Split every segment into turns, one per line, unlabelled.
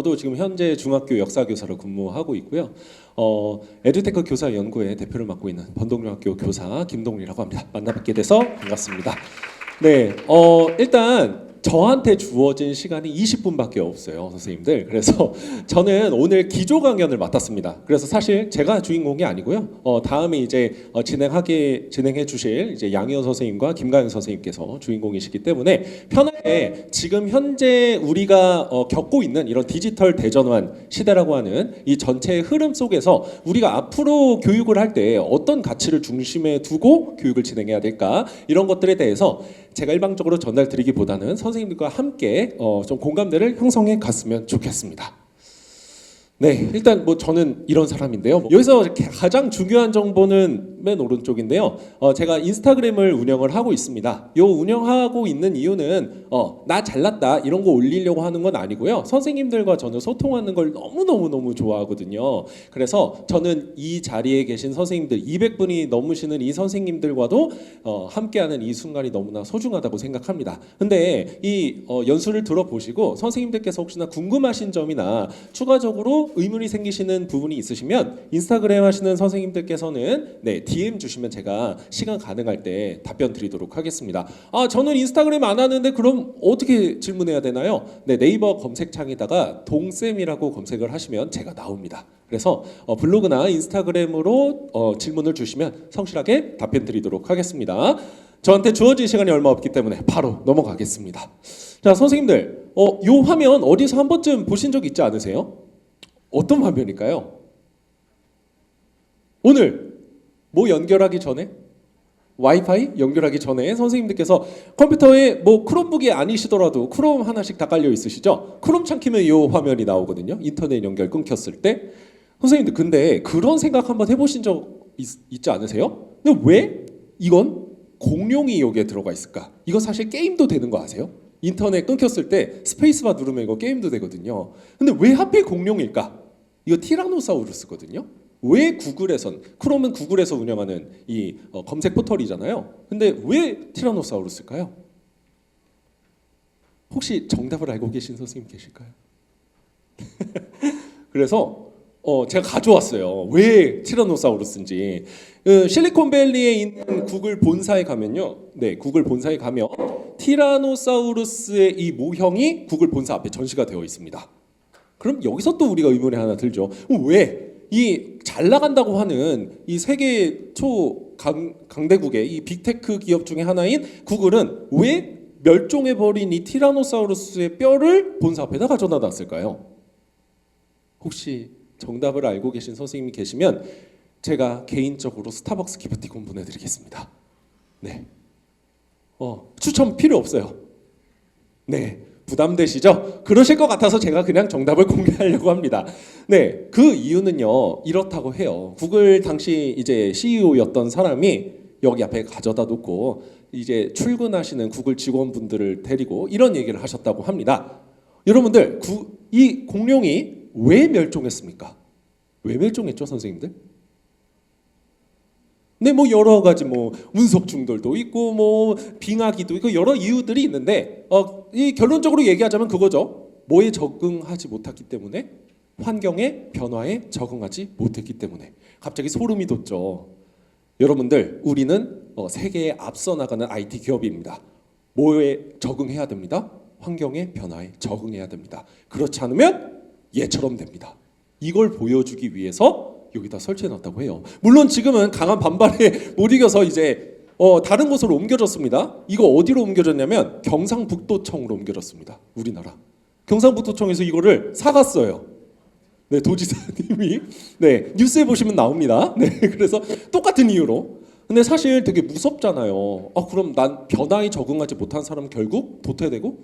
저도 지금 현재 중학교 역사교사로 근무하고 있고요. 에듀테크 교사 연구회 대표를 맡고 있는 번동중학교 교사 김동리라고 합니다. 만나뵙게 돼서 반갑습니다. 네, 일단 저한테 주어진 시간이 20분밖에 없어요, 선생님들. 그래서 저는 오늘 기조 강연을 맡았습니다. 그래서 사실 제가 주인공이 아니고요. 다음에 이제 진행해 주실 이제 양희원 선생님과 김가영 선생님께서 주인공이시기 때문에 편하게 지금 현재 우리가 겪고 있는 이런 디지털 대전환 시대라고 하는 이 전체의 흐름 속에서 우리가 앞으로 교육을 할 때 어떤 가치를 중심에 두고 교육을 진행해야 될까, 이런 것들에 대해서 제가 일방적으로 전달드리기보다는 선생님들과 함께 좀 공감대를 형성해 갔으면 좋겠습니다. 네, 일단 뭐 저는 이런 사람인데요. 여기서 가장 중요한 정보는 맨 오른쪽인데요. 제가 인스타그램을 운영을 하고 있습니다. 요 운영하고 있는 이유는 나 잘났다 이런 거 올리려고 하는 건 아니고요. 선생님들과 저는 소통하는 걸 너무 좋아하거든요. 그래서 저는 이 자리에 계신 선생님들 200분이 넘으시는 이 선생님들과도 함께하는 이 순간이 너무나 소중하다고 생각합니다. 근데 이 연수를 들어보시고 선생님들께서 혹시나 궁금하신 점이나 추가적으로 의문이 생기시는 부분이 있으시면 인스타그램 하시는 선생님들께서는 DM 주시면 제가 시간 가능할 때 답변 드리도록 하겠습니다. 저는 인스타그램 안 하는데 그럼 어떻게 질문해야 되나요? 네이버 검색창에다가 동쌤이라고 검색을 하시면 제가 나옵니다. 그래서 블로그나 인스타그램으로 질문을 주시면 성실하게 답변 드리도록 하겠습니다. 저한테 주어진 시간이 얼마 없기 때문에 바로 넘어가겠습니다. 자, 선생님들, 요 화면 어디서 한 번쯤 보신 적 있지 않으세요? 어떤 화면일까요? 오늘 뭐 연결하기 전에, 와이파이 연결하기 전에 선생님들께서 컴퓨터에 뭐 크롬북이 아니시더라도 크롬 하나씩 다 깔려 있으시죠? 크롬 창 키면 이 화면이 나오거든요. 인터넷 연결 끊겼을 때. 선생님들, 근데 그런 생각 한번 해보신 적 있지 않으세요? 근데 왜 이건 공룡이 여기에 들어가 있을까? 이거 사실 게임도 되는 거 아세요? 인터넷 끊겼을 때 스페이스바 누르면 이거 게임도 되거든요. 근데 왜 하필 공룡일까? 이거 티라노사우루스거든요. 왜 구글에선, 크롬은 구글에서 운영하는 이 검색 포털이잖아요. 근데 왜 티라노사우루스일까요? 혹시 정답을 알고 계신 선생님 계실까요? 그래서 제가 가져왔어요. 왜 티라노사우루스인지. 실리콘밸리에 있는 구글 본사에 가면요. 네, 구글 본사에 가면 티라노사우루스의 이 모형이 구글 본사 앞에 전시가 되어 있습니다. 그럼 여기서 또 우리가 의문이 하나 들죠. 왜 이 잘 나간다고 하는 이 세계 강대국의 이 빅테크 기업 중에 하나인 구글은 왜 멸종해버린 이 티라노사우루스의 뼈를 본사 앞에다 가져다 놨을까요? 혹시 정답을 알고 계신 선생님이 계시면 제가 개인적으로 스타벅스 기프티콘 보내드리겠습니다. 네, 추첨 필요 없어요. 네, 부담되시죠? 그러실 것 같아서 제가 그냥 정답을 공개하려고 합니다. 네, 그 이유는요, 이렇다고 해요. 구글 당시 이제 CEO였던 사람이 여기 앞에 가져다 놓고 이제 출근하시는 구글 직원분들을 데리고 이런 얘기를 하셨다고 합니다. 여러분들, 이 공룡이 왜 멸종했습니까? 왜 멸종했죠, 선생님들? 네, 뭐 여러 가지 뭐 운석 충돌도 있고 뭐 빙하기도 있고 여러 이유들이 있는데 이 결론적으로 얘기하자면 그거죠. 뭐에 적응하지 못했기 때문에, 환경의 변화에 적응하지 못했기 때문에. 갑자기 소름이 돋죠. 여러분들, 우리는 세계에 앞서 나가는 IT 기업입니다. 뭐에 적응해야 됩니다? 환경의 변화에 적응해야 됩니다. 그렇지 않으면 얘처럼 됩니다. 이걸 보여주기 위해서 여기다 설치해놨다고 해요. 물론 지금은 강한 반발에 못 이겨서 이제 다른 곳으로 옮겨졌습니다. 이거 어디로 옮겨졌냐면 경상북도청으로 옮겨졌습니다. 우리나라 경상북도청에서 이거를 사갔어요. 네, 도지사님이. 네, 뉴스에 보시면 나옵니다. 네, 그래서 똑같은 이유로. 근데 사실 되게 무섭잖아요. 그럼 난 변화에 적응하지 못한 사람은 결국 도태되고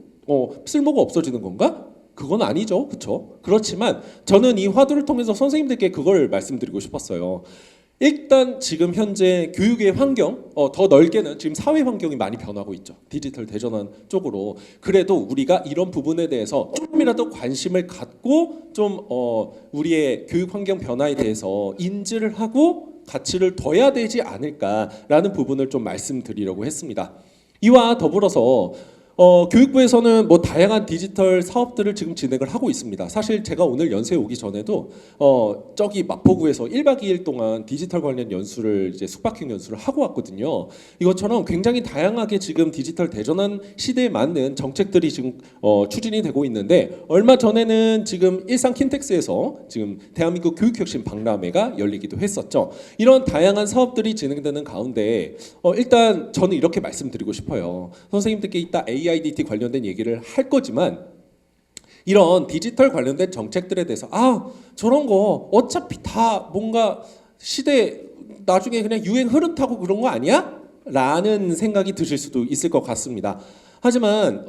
쓸모가 없어지는 건가? 그건 아니죠, 그렇죠? 그렇지만 저는 이 화두를 통해서 선생님들께 그걸 말씀드리고 싶었어요. 일단 지금 현재 교육의 환경, 더 넓게는 지금 사회 환경이 많이 변하고 있죠. 디지털 대전환 쪽으로. 그래도 우리가 이런 부분에 대해서 조금이라도 관심을 갖고 좀 우리의 교육 환경 변화에 대해서 인지를 하고 가치를 둬야 되지 않을까라는 부분을 좀 말씀드리려고 했습니다. 이와 더불어서 교육부에서는 뭐 다양한 디지털 사업들을 지금 진행을 하고 있습니다. 사실 제가 오늘 연수에 오기 전에도 저기 마포구에서 1박 2일 동안 디지털 관련 연수를 이제 숙박형 연수를 하고 왔거든요. 이것처럼 굉장히 다양하게 지금 디지털 대전환 시대에 맞는 정책들이 지금 추진이 되고 있는데 얼마 전에는 지금 일산 킨텍스에서 지금 대한민국 교육혁신 박람회가 열리기도 했었죠. 이런 다양한 사업들이 진행되는 가운데 일단 저는 이렇게 말씀드리고 싶어요. 선생님들께 이따 AIDT 관련된 얘기를 할 거지만 이런 디지털 관련된 정책들에 대해서 저런 거 어차피 다 뭔가 시대 나중에 그냥 유행 흐름 타고 그런 거 아니야? 라는 생각이 드실 수도 있을 것 같습니다. 하지만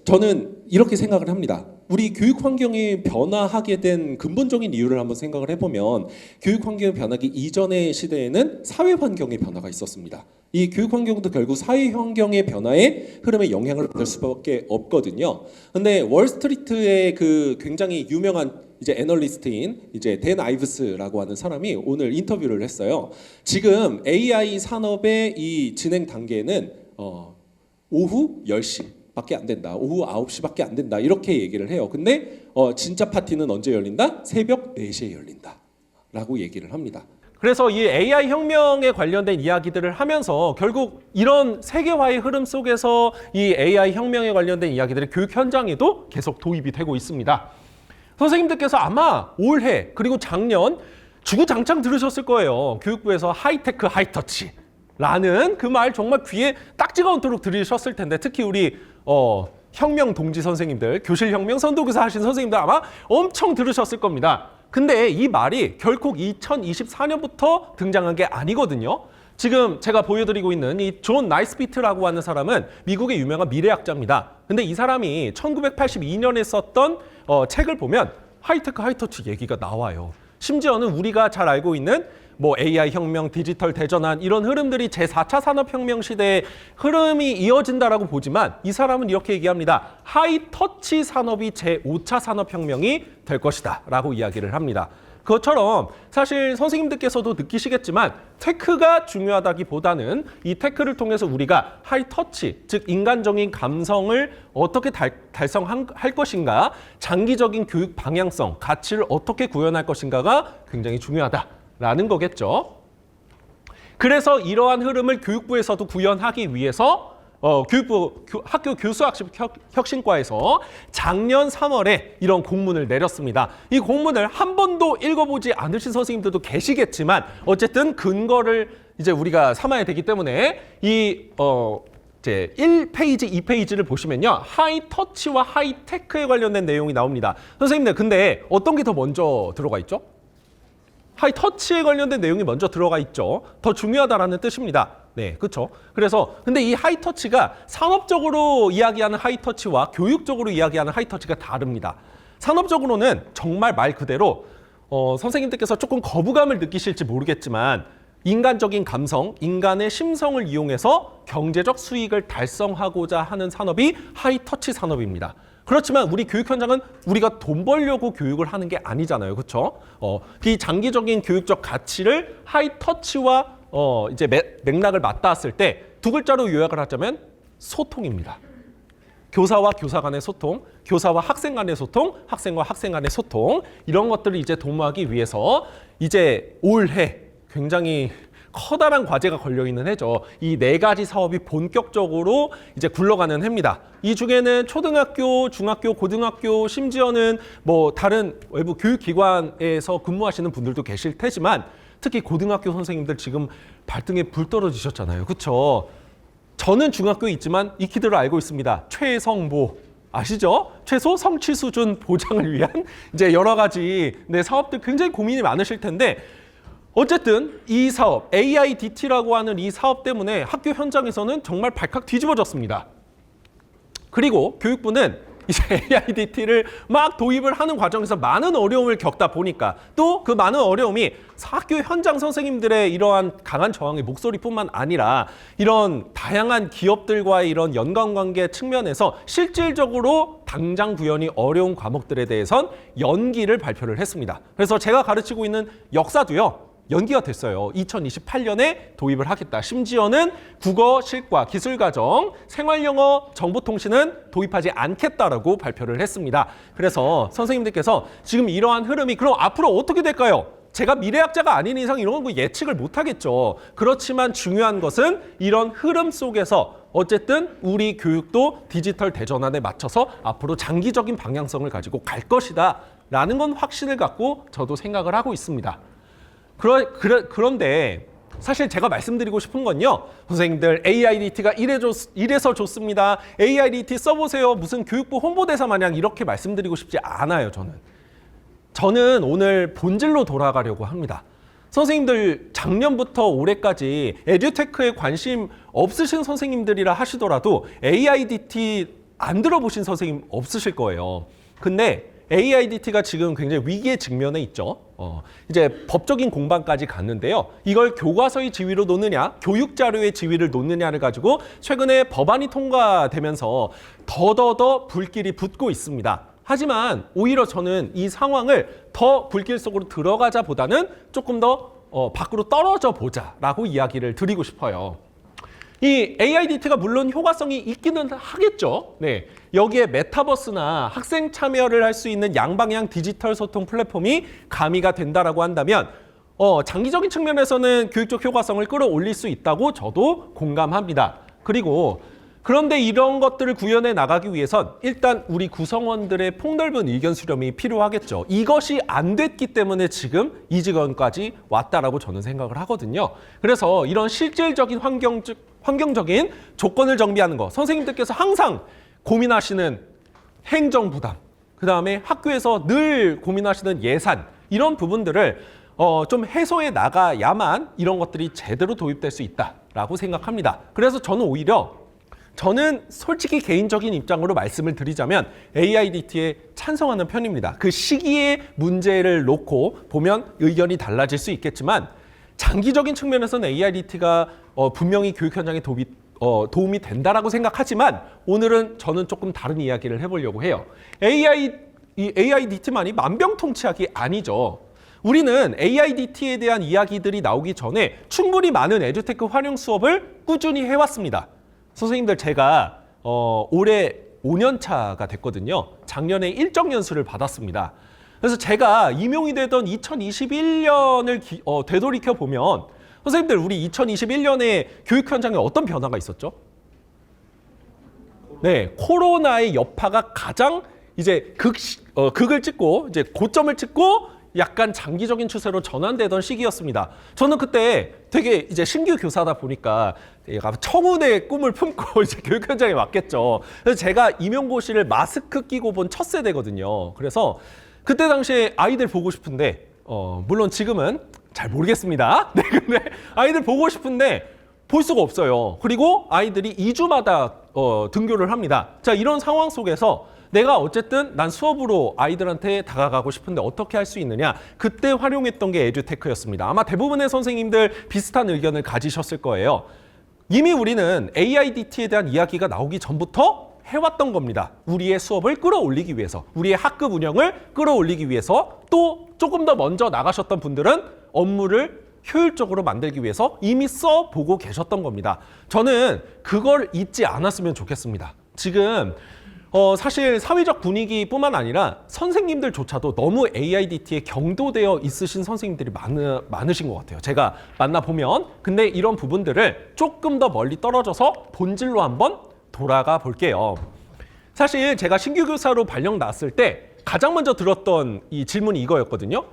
저는 이렇게 생각을 합니다. 우리 교육 환경이 변화하게 된 근본적인 이유를 한번 생각을 해보면 교육 환경이 변하기 이전의 시대에는 사회 환경의 변화가 있었습니다. 이 교육 환경도 결국 사회 환경의 변화에 흐름에 영향을 받을 수밖에 없거든요. 근데 월스트리트의 그 굉장히 유명한 이제 애널리스트인 이제 댄 아이브스라고 하는 사람이 오늘 인터뷰를 했어요. 지금 AI 산업의 이 진행 단계는 오후 10시밖에 안 된다. 오후 9시밖에 안 된다. 이렇게 얘기를 해요. 근데 진짜 파티는 언제 열린다? 새벽 4시에 열린다. 라고 얘기를 합니다.
그래서 이 AI 혁명에 관련된 이야기들을 하면서 결국 이런 세계화의 흐름 속에서 이 AI 혁명에 관련된 이야기들이 교육 현장에도 계속 도입이 되고 있습니다. 선생님들께서 아마 올해 그리고 작년 주구장창 들으셨을 거예요. 교육부에서 하이테크 하이터치 라는 그 말 정말 귀에 딱지가 얹도록 들으셨을 텐데 특히 우리 혁명 동지 선생님들, 교실 혁명 선도교사 하신 선생님들 아마 엄청 들으셨을 겁니다. 근데 이 말이 결국 2024년부터 등장한 게 아니거든요. 지금 제가 보여드리고 있는 이 존 나이스비트라고 하는 사람은 미국의 유명한 미래학자입니다. 근데 이 사람이 1982년에 썼던 책을 보면 하이테크 하이터치 얘기가 나와요. 심지어는 우리가 잘 알고 있는 뭐 AI 혁명, 디지털 대전환 이런 흐름들이 제4차 산업혁명 시대의 흐름이 이어진다라고 보지만 이 사람은 이렇게 얘기합니다. 하이터치 산업이 제5차 산업혁명이 될 것이다 라고 이야기를 합니다. 그것처럼 사실 선생님들께서도 느끼시겠지만 테크가 중요하다기보다는 이 테크를 통해서 우리가 하이터치, 즉 인간적인 감성을 어떻게 달성할 것인가, 장기적인 교육 방향성, 가치를 어떻게 구현할 것인가가 굉장히 중요하다라는 거겠죠. 그래서 이러한 흐름을 교육부에서도 구현하기 위해서 교육부 학교 교수학습 혁신과에서 작년 3월에 이런 공문을 내렸습니다. 이 공문을 한 번도 읽어보지 않으신 선생님들도 계시겠지만 어쨌든 근거를 이제 우리가 삼아야 되기 때문에 이 이제 1페이지, 2페이지를 보시면요. 하이터치와 하이테크에 관련된 내용이 나옵니다. 선생님들 근데 어떤 게 더 먼저 들어가 있죠? 하이터치에 관련된 내용이 먼저 들어가 있죠. 더 중요하다라는 뜻입니다. 네, 그렇죠. 그래서 근데 이 하이터치가 산업적으로 이야기하는 하이터치와 교육적으로 이야기하는 하이터치가 다릅니다. 산업적으로는 정말 말 그대로 선생님들께서 조금 거부감을 느끼실지 모르겠지만 인간적인 감성, 인간의 심성을 이용해서 경제적 수익을 달성하고자 하는 산업이 하이터치 산업입니다. 그렇지만 우리 교육 현장은 우리가 돈 벌려고 교육을 하는 게 아니잖아요. 그렇죠? 이 장기적인 교육적 가치를 하이터치와 이제 맥락을 맞닿았을 때 두 글자로 요약을 하자면 소통입니다. 교사와 교사 간의 소통, 교사와 학생 간의 소통, 학생과 학생 간의 소통 이런 것들을 이제 도모하기 위해서 이제 올해 굉장히 커다란 과제가 걸려있는 해죠. 이 4가지 사업이 본격적으로 이제 굴러가는 해입니다. 이 중에는 초등학교, 중학교, 고등학교, 심지어는 뭐 다른 외부 교육기관에서 근무하시는 분들도 계실 테지만 특히 고등학교 선생님들 지금 발등에 불 떨어지셨잖아요. 그렇죠? 저는 중학교에 있지만 익히들을 알고 있습니다. 최성보 아시죠? 최소 성취 수준 보장을 위한 이제 여러 가지 사업들 굉장히 고민이 많으실 텐데 어쨌든 이 사업, AIDT라고 하는 이 사업 때문에 학교 현장에서는 정말 발칵 뒤집어졌습니다. 그리고 교육부는 이제 AIDT를 막 도입을 하는 과정에서 많은 어려움을 겪다 보니까 또 그 많은 어려움이 학교 현장 선생님들의 이러한 강한 저항의 목소리뿐만 아니라 이런 다양한 기업들과의 이런 연관관계 측면에서 실질적으로 당장 구현이 어려운 과목들에 대해선 연기를 발표를 했습니다. 그래서 제가 가르치고 있는 역사도요. 연기가 됐어요. 2028년에 도입을 하겠다. 심지어는 국어, 실과, 기술과정, 생활영어, 정보통신은 도입하지 않겠다라고 발표를 했습니다. 그래서 선생님들께서 지금 이러한 흐름이 그럼 앞으로 어떻게 될까요? 제가 미래학자가 아닌 이상 이런 거 예측을 못하겠죠. 그렇지만 중요한 것은 이런 흐름 속에서 어쨌든 우리 교육도 디지털 대전환에 맞춰서 앞으로 장기적인 방향성을 가지고 갈 것이다 라는 건 확신을 갖고 저도 생각을 하고 있습니다. 그런데 사실 제가 말씀드리고 싶은 건요. 선생님들 AIDT가 이래서 좋습니다. AIDT 써보세요. 무슨 교육부 홍보대사 마냥 이렇게 말씀드리고 싶지 않아요. 저는 오늘 본질로 돌아가려고 합니다. 선생님들 작년부터 올해까지 에듀테크에 관심 없으신 선생님들이라 하시더라도 AIDT 안 들어보신 선생님 없으실 거예요. 근데 AIDT가 지금 굉장히 위기의 직면에 있죠. 이제 법적인 공방까지 갔는데요. 이걸 교과서의 지위로 놓느냐, 교육자료의 지위를 놓느냐를 가지고 최근에 법안이 통과되면서 더더더 불길이 붙고 있습니다. 하지만 오히려 저는 이 상황을 더 불길 속으로 들어가자 보다는 조금 더 밖으로 떨어져 보자라고 이야기를 드리고 싶어요. 이 AIDT가 물론 효과성이 있기는 하겠죠. 네, 여기에 메타버스나 학생 참여를 할 수 있는 양방향 디지털 소통 플랫폼이 가미가 된다라고 한다면 장기적인 측면에서는 교육적 효과성을 끌어올릴 수 있다고 저도 공감합니다. 그런데 이런 것들을 구현해 나가기 위해선 일단 우리 구성원들의 폭넓은 의견 수렴이 필요하겠죠. 이것이 안 됐기 때문에 지금 이 지경까지 왔다라고 저는 생각을 하거든요. 그래서 이런 실질적인 환경적인 조건을 정비하는 거, 선생님들께서 항상 고민하시는 행정 부담, 그다음에 학교에서 늘 고민하시는 예산, 이런 부분들을 좀 해소해 나가야만 이런 것들이 제대로 도입될 수 있다라고 생각합니다. 그래서 저는 솔직히 개인적인 입장으로 말씀을 드리자면 AIDT에 찬성하는 편입니다. 그 시기의 문제를 놓고 보면 의견이 달라질 수 있겠지만 장기적인 측면에서는 AIDT가 분명히 교육 현장에 도움이 된다라고 생각하지만 오늘은 저는 조금 다른 이야기를 해보려고 해요. AIDT만이 만병통치약이 아니죠. 우리는 AIDT에 대한 이야기들이 나오기 전에 충분히 많은 에듀테크 활용 수업을 꾸준히 해왔습니다. 선생님들 제가 올해 5년 차가 됐거든요. 작년에 일정 연수를 받았습니다. 그래서 제가 임용이 되던 2021년을 되돌이켜 보면 선생님들 우리 2021년에 교육 현장에 어떤 변화가 있었죠? 네, 코로나의 여파가 가장 이제 극을 찍고 이제 고점을 찍고 약간 장기적인 추세로 전환되던 시기였습니다. 저는 그때 되게 이제 신규 교사다 보니까 청운의 꿈을 품고 이제 교육 현장에 왔겠죠. 그래서 제가 임용고시를 마스크 끼고 본 첫 세대거든요. 그래서 그때 당시에 아이들 보고 싶은데 물론 지금은 잘 모르겠습니다. 네, 근데 아이들 보고 싶은데 볼 수가 없어요. 그리고 아이들이 2주마다 등교를 합니다. 자, 이런 상황 속에서 내가 어쨌든 난 수업으로 아이들한테 다가가고 싶은데 어떻게 할 수 있느냐. 그때 활용했던 게 에듀테크였습니다. 아마 대부분의 선생님들 비슷한 의견을 가지셨을 거예요. 이미 우리는 AIDT에 대한 이야기가 나오기 전부터 해왔던 겁니다. 우리의 수업을 끌어올리기 위해서, 우리의 학급 운영을 끌어올리기 위해서, 또 조금 더 먼저 나가셨던 분들은 업무를 효율적으로 만들기 위해서 이미 써보고 계셨던 겁니다. 저는 그걸 잊지 않았으면 좋겠습니다. 지금 사실 사회적 분위기뿐만 아니라 선생님들조차도 너무 AIDT에 경도되어 있으신 선생님들이 많으신 것 같아요. 제가 만나보면. 근데 이런 부분들을 조금 더 멀리 떨어져서 본질로 한번 돌아가 볼게요. 사실 제가 신규 교사로 발령 났을 때 가장 먼저 들었던 이 질문이 이거였거든요.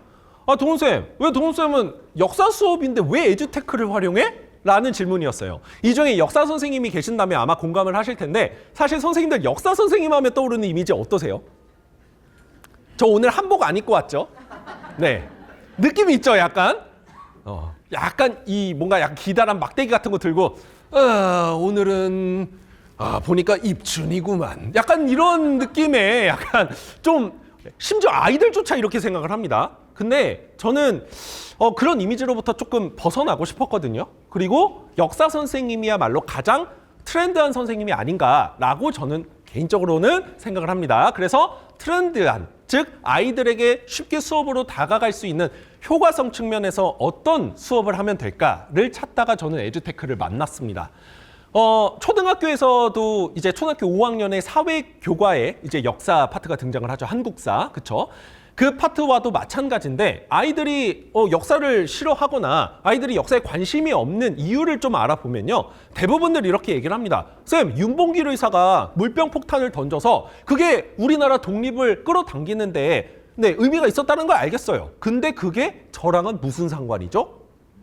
아, 동훈쌤, 왜 동훈쌤은 역사 수업인데 왜 에듀테크를 활용해? 라는 질문이었어요. 이 중에 역사 선생님이 계신다면 아마 공감을 하실 텐데 사실 선생님들 역사 선생님 하면 떠오르는 이미지 어떠세요? 저 오늘 한복 안 입고 왔죠? 네. 느낌이 있죠, 약간? 약간 이 뭔가 약간 기다란 막대기 같은 거 들고 오늘은 보니까 입춘이구만. 약간 이런 느낌의 약간 좀 심지어 아이들조차 이렇게 생각을 합니다. 근데 저는 그런 이미지로부터 조금 벗어나고 싶었거든요. 그리고 역사 선생님이야말로 가장 트렌드한 선생님이 아닌가라고 저는 개인적으로는 생각을 합니다. 그래서 트렌드한 즉 아이들에게 쉽게 수업으로 다가갈 수 있는 효과성 측면에서 어떤 수업을 하면 될까를 찾다가 저는 에듀테크를 만났습니다. 초등학교에서도 이제 초등학교 5학년의 사회교과에 이제 역사 파트가 등장을 하죠. 한국사, 그쵸? 그 파트와도 마찬가지인데 아이들이 역사를 싫어하거나 아이들이 역사에 관심이 없는 이유를 좀 알아보면요. 대부분들 이렇게 얘기를 합니다. 쌤, 윤봉길 의사가 물병 폭탄을 던져서 그게 우리나라 독립을 끌어당기는데 네, 의미가 있었다는 걸 알겠어요. 근데 그게 저랑은 무슨 상관이죠?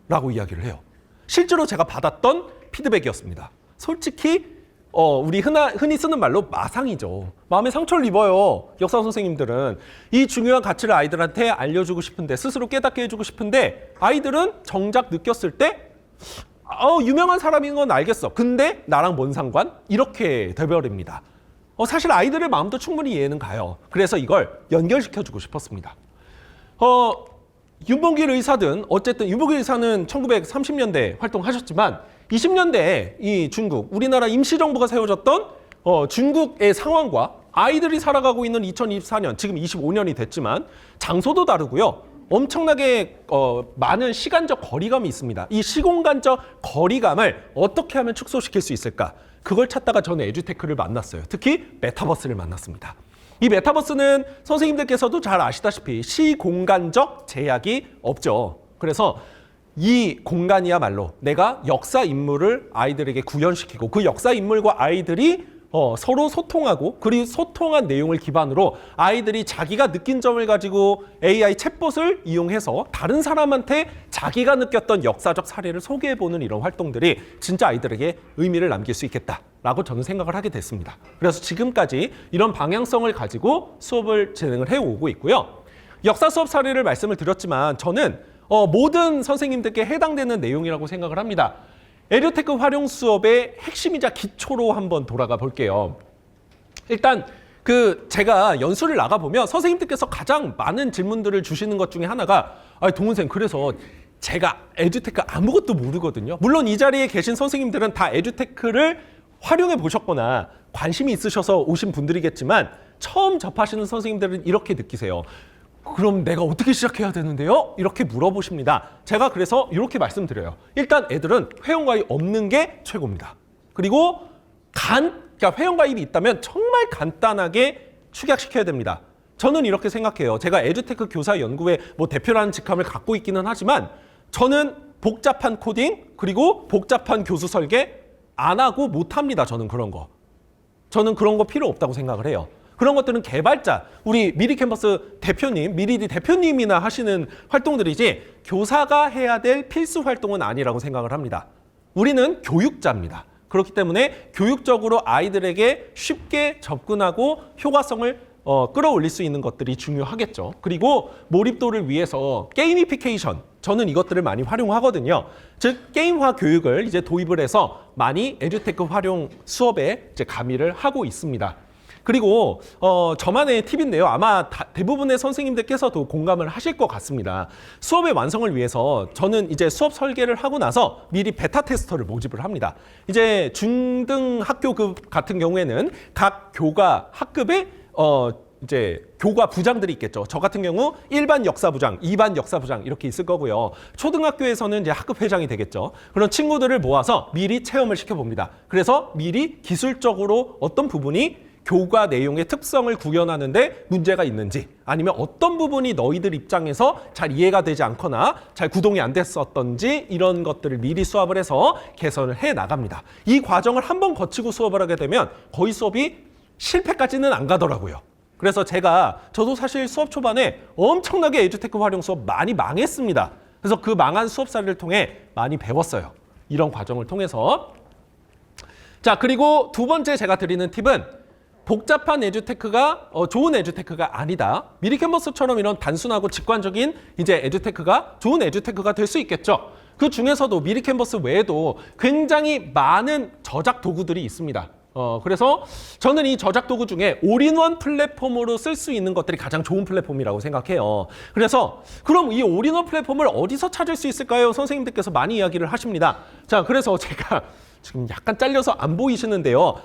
라고 이야기를 해요. 실제로 제가 받았던 피드백이었습니다. 솔직히 우리 흔히 쓰는 말로 마상이죠. 마음에 상처를 입어요. 역사 선생님들은. 이 중요한 가치를 아이들한테 알려주고 싶은데 스스로 깨닫게 해주고 싶은데 아이들은 정작 느꼈을 때 유명한 사람인 건 알겠어. 근데 나랑 뭔 상관? 이렇게 돼버립니다. 사실 아이들의 마음도 충분히 이해는 가요. 그래서 이걸 연결시켜주고 싶었습니다. 윤봉길 의사든 어쨌든 윤봉길 의사는 1930년대 활동하셨지만 20년대에 이 중국, 우리나라 임시정부가 세워졌던 중국의 상황과 아이들이 살아가고 있는 2024년, 지금 25년이 됐지만 장소도 다르고요. 엄청나게 많은 시간적 거리감이 있습니다. 이 시공간적 거리감을 어떻게 하면 축소시킬 수 있을까? 그걸 찾다가 저는 에듀테크를 만났어요. 특히 메타버스를 만났습니다. 이 메타버스는 선생님들께서도 잘 아시다시피 시공간적 제약이 없죠. 그래서 이 공간이야말로 내가 역사 인물을 아이들에게 구현시키고 그 역사 인물과 아이들이 서로 소통하고 그리고 소통한 내용을 기반으로 아이들이 자기가 느낀 점을 가지고 AI 챗봇을 이용해서 다른 사람한테 자기가 느꼈던 역사적 사례를 소개해보는 이런 활동들이 진짜 아이들에게 의미를 남길 수 있겠다라고 저는 생각을 하게 됐습니다. 그래서 지금까지 이런 방향성을 가지고 수업을 진행을 해오고 있고요. 역사 수업 사례를 말씀을 드렸지만 저는 모든 선생님들께 해당되는 내용이라고 생각을 합니다. 에듀테크 활용 수업의 핵심이자 기초로 한번 돌아가 볼게요. 일단 제가 연수를 나가보면 선생님들께서 가장 많은 질문들을 주시는 것 중에 하나가 동훈쌤 그래서 제가 에듀테크 아무것도 모르거든요. 물론 이 자리에 계신 선생님들은 다 에듀테크를 활용해 보셨거나 관심이 있으셔서 오신 분들이겠지만 처음 접하시는 선생님들은 이렇게 느끼세요. 그럼 내가 어떻게 시작해야 되는데요? 이렇게 물어보십니다. 제가 그래서 이렇게 말씀드려요. 일단 애들은 회원가입 없는 게 최고입니다. 그리고 그러니까 회원가입이 있다면 정말 간단하게 축약시켜야 됩니다. 저는 이렇게 생각해요. 제가 에듀테크 교사 연구회 대표라는 직함을 갖고 있기는 하지만 저는 복잡한 코딩 그리고 복잡한 교수 설계 안 하고 못 합니다. 저는 그런 거 필요 없다고 생각을 해요. 그런 것들은 개발자, 우리 미리 캠퍼스 대표님, 미리디 대표님이나 하시는 활동들이지 교사가 해야 될 필수 활동은 아니라고 생각을 합니다. 우리는 교육자입니다. 그렇기 때문에 교육적으로 아이들에게 쉽게 접근하고 효과성을 끌어올릴 수 있는 것들이 중요하겠죠. 그리고 몰입도를 위해서 게이미피케이션, 저는 이것들을 많이 활용하거든요. 즉 게임화 교육을 이제 도입을 해서 많이 에듀테크 활용 수업에 이제 가미를 하고 있습니다. 그리고 저만의 팁인데요. 아마 대부분의 선생님들께서도 공감을 하실 것 같습니다. 수업의 완성을 위해서 저는 이제 수업 설계를 하고 나서 미리 베타 테스터를 모집을 합니다. 이제 중등 학교급 같은 경우에는 각 교과 학급에 이제 교과 부장들이 있겠죠. 저 같은 경우 1반 역사부장, 2반 역사부장 이렇게 있을 거고요. 초등학교에서는 이제 학급 회장이 되겠죠. 그런 친구들을 모아서 미리 체험을 시켜봅니다. 그래서 미리 기술적으로 어떤 부분이 교과 내용의 특성을 구현하는데 문제가 있는지 아니면 어떤 부분이 너희들 입장에서 잘 이해가 되지 않거나 잘 구동이 안 됐었던지 이런 것들을 미리 수업을 해서 개선을 해 나갑니다. 이 과정을 한번 거치고 수업을 하게 되면 거의 수업이 실패까지는 안 가더라고요. 그래서 저도 사실 수업 초반에 엄청나게 에듀테크 활용 수업 많이 망했습니다. 그래서 그 망한 수업 사례를 통해 많이 배웠어요. 이런 과정을 통해서. 자, 그리고 두 번째 제가 드리는 팁은 복잡한 에듀테크가 좋은 에듀테크가 아니다. 미리 캔버스처럼 이런 단순하고 직관적인 이제 에듀테크가 좋은 에듀테크가 될 수 있겠죠. 그 중에서도 미리 캔버스 외에도 굉장히 많은 저작 도구들이 있습니다. 그래서 저는 이 저작 도구 중에 올인원 플랫폼으로 쓸 수 있는 것들이 가장 좋은 플랫폼이라고 생각해요. 그래서 그럼 이 올인원 플랫폼을 어디서 찾을 수 있을까요? 선생님들께서 많이 이야기를 하십니다. 자, 그래서 지금 약간 잘려서 안 보이시는데요.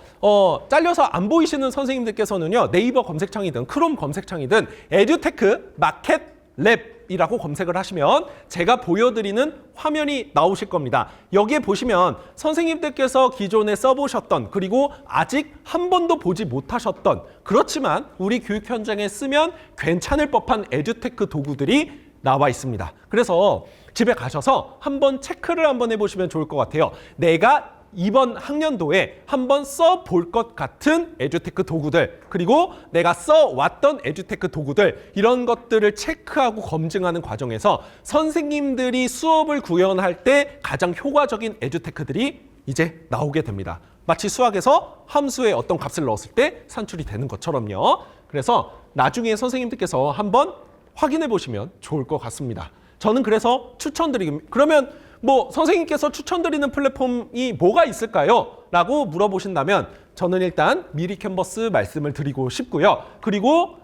잘려서 안 보이시는 선생님들께서는요. 네이버 검색창이든 크롬 검색창이든 에듀테크 마켓 랩이라고 검색을 하시면 제가 보여드리는 화면이 나오실 겁니다. 여기에 보시면 선생님들께서 기존에 써보셨던 그리고 아직 한 번도 보지 못하셨던 그렇지만 우리 교육 현장에 쓰면 괜찮을 법한 에듀테크 도구들이 나와 있습니다. 그래서 집에 가셔서 한번 체크를 한번 해보시면 좋을 것 같아요. 내가 이번 학년도에 한번 써볼 것 같은 에듀테크 도구들 그리고 내가 써왔던 에듀테크 도구들 이런 것들을 체크하고 검증하는 과정에서 선생님들이 수업을 구현할 때 가장 효과적인 에듀테크들이 이제 나오게 됩니다. 마치 수학에서 함수에 어떤 값을 넣었을 때 산출이 되는 것처럼요. 그래서 나중에 선생님들께서 한번 확인해 보시면 좋을 것 같습니다. 저는 그래서 추천드립니다. 그러면 뭐 선생님께서 추천드리는 플랫폼이 뭐가 있을까요? 라고 물어보신다면 저는 일단 미리 캔버스 말씀을 드리고 싶고요. 그리고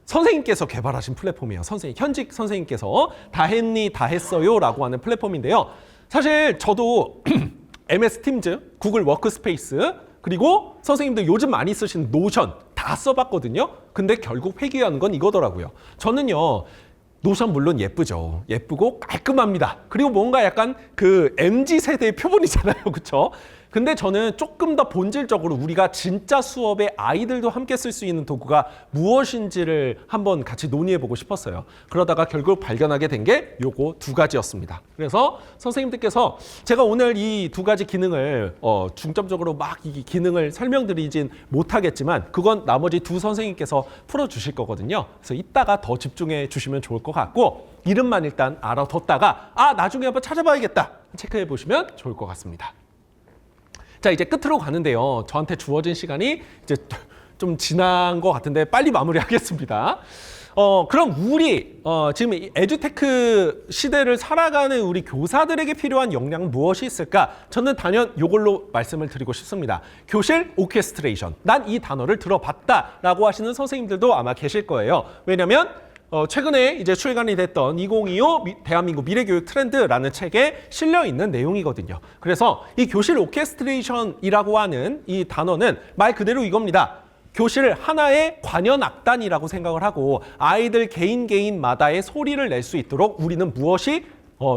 선생님께서 개발하신 플랫폼이에요. 현직 선생님께서 다 했니 다 했어요 라고 하는 플랫폼인데요. 사실 저도 MS 팀즈, 구글 워크스페이스 그리고 선생님들 요즘 많이 쓰시는 노션 다 써봤거든요. 근데 결국 회귀하는 건 이거더라고요. 저는요. 노션 물론 예쁘죠. 예쁘고 깔끔합니다. 그리고 뭔가 약간 그 MZ세대의 표본이잖아요. 그렇죠? 근데 저는 조금 더 본질적으로 우리가 진짜 수업에 아이들도 함께 쓸 수 있는 도구가 무엇인지를 한번 같이 논의해보고 싶었어요. 그러다가 결국 발견하게 된 게 요거 두 가지였습니다. 그래서 선생님들께서 제가 오늘 이 두 가지 기능을 중점적으로 막 이 기능을 설명드리진 못하겠지만 그건 나머지 두 선생님께서 풀어주실 거거든요. 그래서 이따가 더 집중해 주시면 좋을 것 같고 이름만 일단 알아뒀다가 나중에 한번 찾아봐야겠다 체크해 보시면 좋을 것 같습니다. 자, 이제 끝으로 가는데요. 저한테 주어진 시간이 이제 좀 지난 것 같은데 빨리 마무리하겠습니다. 그럼 우리 지금 이 에듀테크 시대를 살아가는 우리 교사들에게 필요한 역량은 무엇이 있을까? 저는 단연 이걸로 말씀을 드리고 싶습니다. 교실 오케스트레이션. 난 이 단어를 들어봤다라고 하시는 선생님들도 아마 계실 거예요. 왜냐하면 최근에 이제 출간이 됐던 2025 대한민국 미래교육 트렌드라는 책에 실려 있는 내용이거든요. 그래서 이 교실 오케스트레이션이라고 하는 이 단어는 말 그대로 이겁니다. 교실 하나의 관현 악단이라고 생각을 하고 아이들 개인마다의 소리를 낼 수 있도록 우리는 무엇이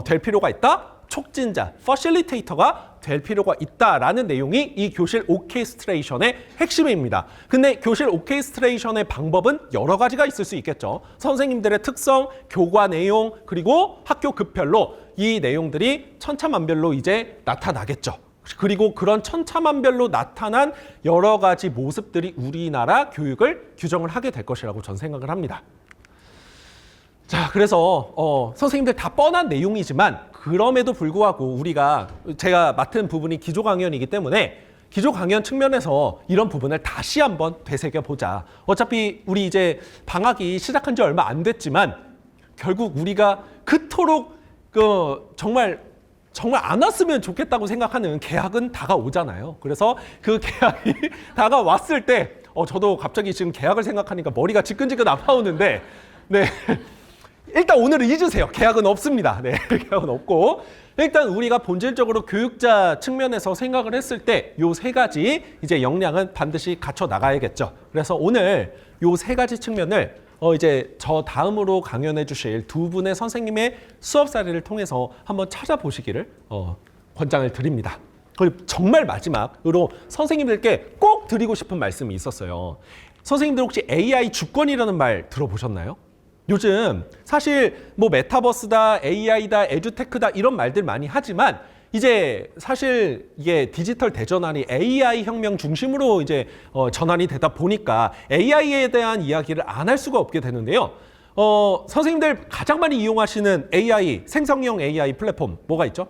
될 필요가 있다? 촉진자, 퍼실리테이터가 될 필요가 있다라는 내용이 이 교실 오케스트레이션의 핵심입니다. 근데 교실 오케스트레이션의 방법은 여러 가지가 있을 수 있겠죠. 선생님들의 특성, 교과 내용, 그리고 학교 급별로 이 내용들이 천차만별로 이제 나타나겠죠. 그리고 그런 천차만별로 나타난 여러 가지 모습들이 우리나라 교육을 규정을 하게 될 것이라고 저는 생각을 합니다. 자, 그래서 선생님들 다 뻔한 내용이지만 그럼에도 불구하고 제가 맡은 부분이 기조 강연이기 때문에 기조 강연 측면에서 이런 부분을 다시 한번 되새겨보자. 어차피 우리 이제 방학이 시작한 지 얼마 안 됐지만 결국 우리가 그토록 정말 안 왔으면 좋겠다고 생각하는 개학은 다가오잖아요. 그래서 그 개학이 다가왔을 때 저도 갑자기 지금 개학을 생각하니까 머리가 지끈지끈 아파오는데 네. 일단 오늘은 잊으세요. 개학은 없습니다. 네, 개학은 없고 일단 우리가 본질적으로 교육자 측면에서 생각을 했을 때 요 세 가지 이제 역량은 반드시 갖춰 나가야겠죠. 그래서 오늘 요 세 가지 측면을 이제 저 다음으로 강연해 주실 두 분의 선생님의 수업 사례를 통해서 한번 찾아보시기를 권장을 드립니다. 그리고 정말 마지막으로 선생님들께 꼭 드리고 싶은 말씀이 있었어요. 선생님들 혹시 AI 주권이라는 말 들어보셨나요? 요즘 사실 뭐 메타버스다, AI다, 에듀테크다 이런 말들 많이 하지만 이제 사실 이게 디지털 대전환이 AI 혁명 중심으로 이제 전환이 되다 보니까 AI에 대한 이야기를 안 할 수가 없게 되는데요. 선생님들 가장 많이 이용하시는 AI, 생성형 AI 플랫폼 뭐가 있죠?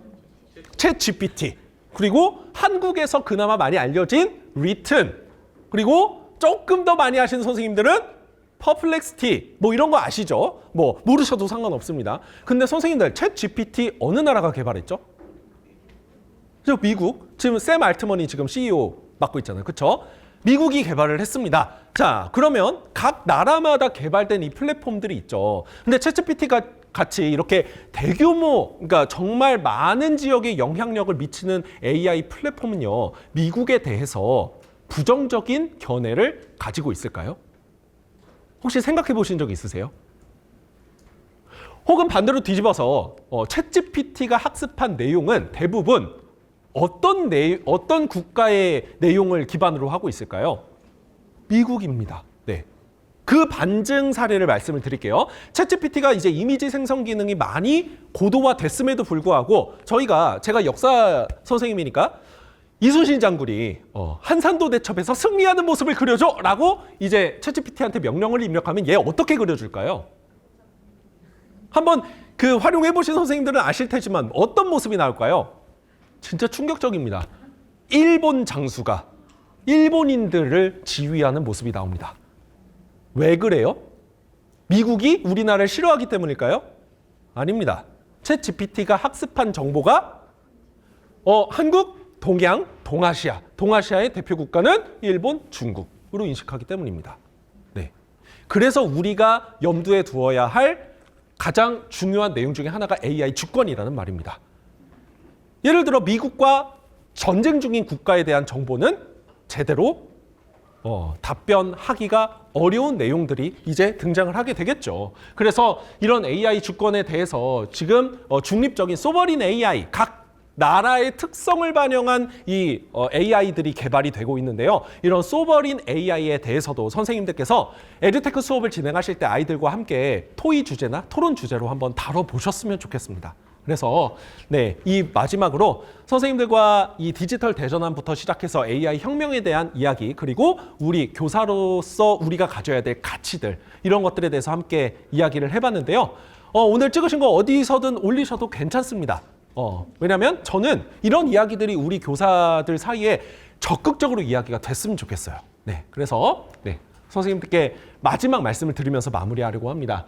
챗 GPT. 그리고 한국에서 그나마 많이 알려진 리튼. 그리고 조금 더 많이 하시는 선생님들은 퍼플렉시티 뭐 이런 거 아시죠? 뭐 모르셔도 상관없습니다. 근데 선생님들 챗 GPT 어느 나라가 개발했죠? 미국. 지금 샘 알트먼이 지금 CEO 맡고 있잖아요. 그렇죠? 미국이 개발을 했습니다. 자, 그러면 각 나라마다 개발된 이 플랫폼들이 있죠. 근데 챗 GPT가 같이 이렇게 대규모, 그러니까 정말 많은 지역에 영향력을 미치는 AI 플랫폼은요, 미국에 대해서 부정적인 견해를 가지고 있을까요? 혹시 생각해 보신 적 있으세요? 혹은 반대로 뒤집어서 챗GPT가 학습한 내용은 대부분 어떤 국가의 내용을 기반으로 하고 있을까요? 미국입니다. 네. 그 반증 사례를 말씀을 드릴게요. 챗GPT가 이제 이미지 생성 기능이 많이 고도화됐음에도 불구하고 제가 역사 선생님이니까 이순신 장군이 한산도 대첩에서 승리하는 모습을 그려줘! 라고 이제 챗GPT한테 명령을 입력하면 얘 어떻게 그려줄까요? 한번 그 활용해보신 선생님들은 아실 테지만 어떤 모습이 나올까요? 진짜 충격적입니다. 일본 장수가 일본인들을 지휘하는 모습이 나옵니다. 왜 그래요? 미국이 우리나라를 싫어하기 때문일까요? 아닙니다. 챗GPT가 학습한 정보가 한국, 동양, 동아시아의 대표 국가는 일본, 중국으로 인식하기 때문입니다. 네. 그래서 우리가 염두에 두어야 할 가장 중요한 내용 중에 하나가 AI 주권이라는 말입니다. 예를 들어 미국과 전쟁 중인 국가에 대한 정보는 제대로 답변하기가 어려운 내용들이 이제 등장을 하게 되겠죠. 그래서 이런 AI 주권에 대해서 지금 중립적인 소버린 AI, 각 나라의 특성을 반영한 이 AI들이 개발이 되고 있는데요. 이런 소버린 AI에 대해서도 선생님들께서 에듀테크 수업을 진행하실 때 아이들과 함께 토의 주제나 토론 주제로 한번 다뤄보셨으면 좋겠습니다. 그래서 이 마지막으로 선생님들과 이 디지털 대전환부터 시작해서 AI 혁명에 대한 이야기, 그리고 우리 교사로서 우리가 가져야 될 가치들, 이런 것들에 대해서 함께 이야기를 해봤는데요. 오늘 찍으신 거 어디서든 올리셔도 괜찮습니다. 왜냐하면 저는 이런 이야기들이 우리 교사들 사이에 적극적으로 이야기가 됐으면 좋겠어요. 그래서 선생님들께 마지막 말씀을 드리면서 마무리하려고 합니다.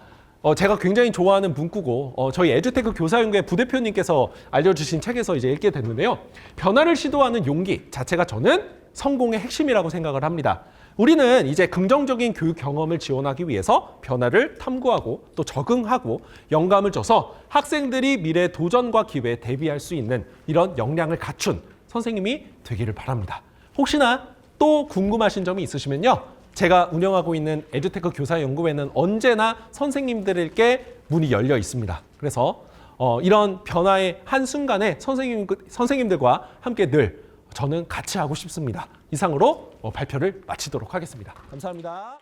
제가 굉장히 좋아하는 문구고 저희 에듀테크 교사연구회 부대표님께서 알려주신 책에서 이제 읽게 됐는데요. 변화를 시도하는 용기 자체가 저는 성공의 핵심이라고 생각을 합니다. 우리는 이제 긍정적인 교육 경험을 지원하기 위해서 변화를 탐구하고 또 적응하고 영감을 줘서 학생들이 미래 도전과 기회에 대비할 수 있는 이런 역량을 갖춘 선생님이 되기를 바랍니다. 혹시나 또 궁금하신 점이 있으시면요. 제가 운영하고 있는 에듀테크 교사연구회는 언제나 선생님들에게 문이 열려 있습니다. 그래서 이런 변화의 한순간에 선생님들과 함께 늘 저는 같이 하고 싶습니다. 이상으로 발표를 마치도록 하겠습니다. 감사합니다.